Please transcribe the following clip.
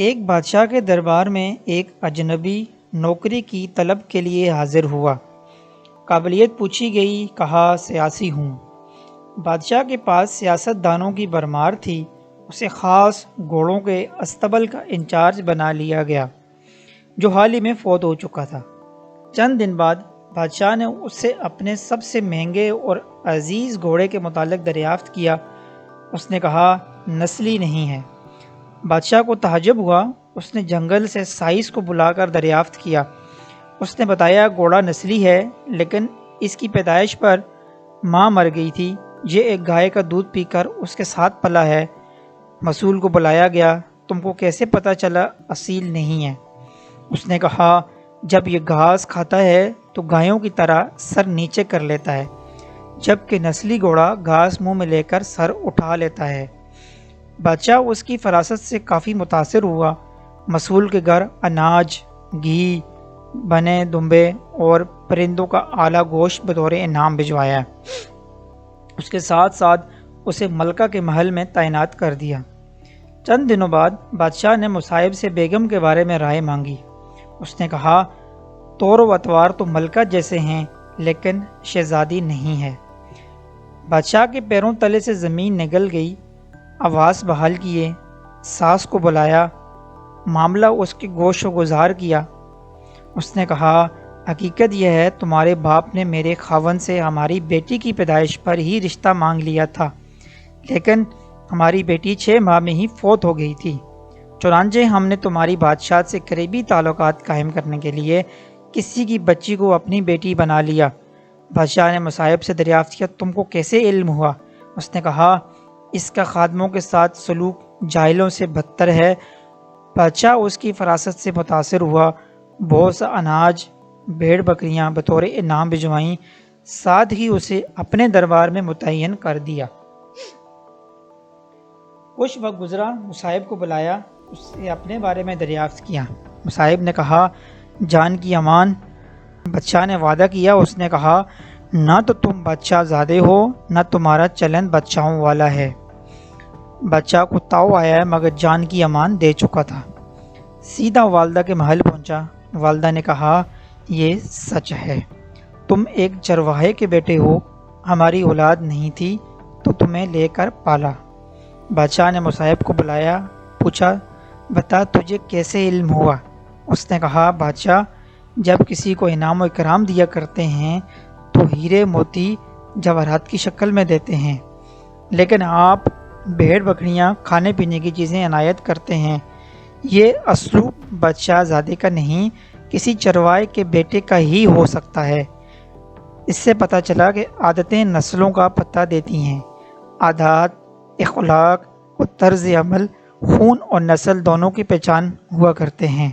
ایک بادشاہ کے دربار میں ایک اجنبی نوکری کی طلب کے لیے حاضر ہوا۔ قابلیت پوچھی گئی، کہا سیاسی ہوں۔ بادشاہ کے پاس سیاست دانوں کی بھرمار تھی۔ اسے خاص گھوڑوں کے استبل کا انچارج بنا لیا گیا جو حال ہی میں فوت ہو چکا تھا۔ چند دن بعد بادشاہ نے اس سے اپنے سب سے مہنگے اور عزیز گھوڑے کے متعلق دریافت کیا۔ اس نے کہا نسلی نہیں ہے۔ بادشاہ کو تعجب ہوا۔ اس نے جنگل سے سائس کو بلا کر دریافت کیا۔ اس نے بتایا گھوڑا نسلی ہے لیکن اس کی پیدائش پر ماں مر گئی تھی۔ یہ ایک گائے کا دودھ پی کر اس کے ساتھ پلا ہے۔ مسئول کو بلایا گیا۔ تم کو کیسے پتہ چلا اصیل نہیں ہے؟ اس نے کہا جب یہ گھاس کھاتا ہے تو گایوں کی طرح سر نیچے کر لیتا ہے، جبکہ نسلی گھوڑا گھاس منہ میں لے کر سر اٹھا لیتا ہے۔ بادشاہ اس کی فراست سے کافی متاثر ہوا۔ مسئول کے گھر اناج، گھی، بنے دمبے اور پرندوں کا اعلیٰ گوشت بطور انعام بھجوایا۔ اس کے ساتھ ساتھ اسے ملکہ کے محل میں تعینات کر دیا۔ چند دنوں بعد بادشاہ نے مصائب سے بیگم کے بارے میں رائے مانگی۔ اس نے کہا طور و اطوار تو ملکہ جیسے ہیں لیکن شہزادی نہیں ہے۔ بادشاہ کے پیروں تلے سے زمین نگل گئی۔ آواز بحال کیے، ساس کو بلایا، معاملہ اس کے گوش و گزار کیا۔ اس نے کہا حقیقت یہ ہے تمہارے باپ نے میرے خاوند سے ہماری بیٹی کی پیدائش پر ہی رشتہ مانگ لیا تھا، لیکن ہماری بیٹی 6 ماہ میں ہی فوت ہو گئی تھی۔ چنانچہ ہم نے تمہاری بادشاہ سے قریبی تعلقات قائم کرنے کے لیے کسی کی بچی کو اپنی بیٹی بنا لیا۔ بادشاہ نے مصائب سے دریافت کیا تم کو کیسے علم ہوا؟ اس نے کہا اس کا خادموں کے ساتھ سلوک جاہلوں سے بدتر ہے۔ بادشاہ اس کی فراست سے متاثر ہوا۔ بہت سا اناج، بھیڑ بکریاں بطور انعام بھجوائیں، ساتھ ہی اسے اپنے دربار میں متعین کر دیا۔ کچھ وقت گزرا، مصائب کو بلایا، اس سے اپنے بارے میں دریافت کیا۔ مصائب نے کہا جان کی امان۔ بادشاہ نے وعدہ کیا۔ اس نے کہا نہ تو تم بادشاہ زادے ہو نہ تمہارا چلن بادشاہوں والا ہے۔ بادشاہ کو تاؤ آیا ہے مگر جان کی امان دے چکا تھا۔ سیدھا والدہ کے محل پہنچا۔ والدہ نے کہا یہ سچ ہے، تم ایک چرواہے کے بیٹے ہو، ہماری اولاد نہیں تھی تو تمہیں لے کر پالا۔ بادشاہ نے مصائب کو بلایا، پوچھا بتا تجھے کیسے علم ہوا؟ اس نے کہا بادشاہ جب کسی کو انعام و اکرام دیا کرتے ہیں تو ہیرے موتی جواہرات کی شکل میں دیتے ہیں، لیکن آپ بھیڑ بکریاں کھانے پینے کی چیزیں عنایت کرتے ہیں۔ یہ اسلوب بادشاہ زادے کا نہیں، کسی چرواہے کے بیٹے کا ہی ہو سکتا ہے۔ اس سے پتہ چلا کہ عادتیں نسلوں کا پتہ دیتی ہیں۔ عادات، اخلاق اور طرز عمل خون اور نسل دونوں کی پہچان ہوا کرتے ہیں۔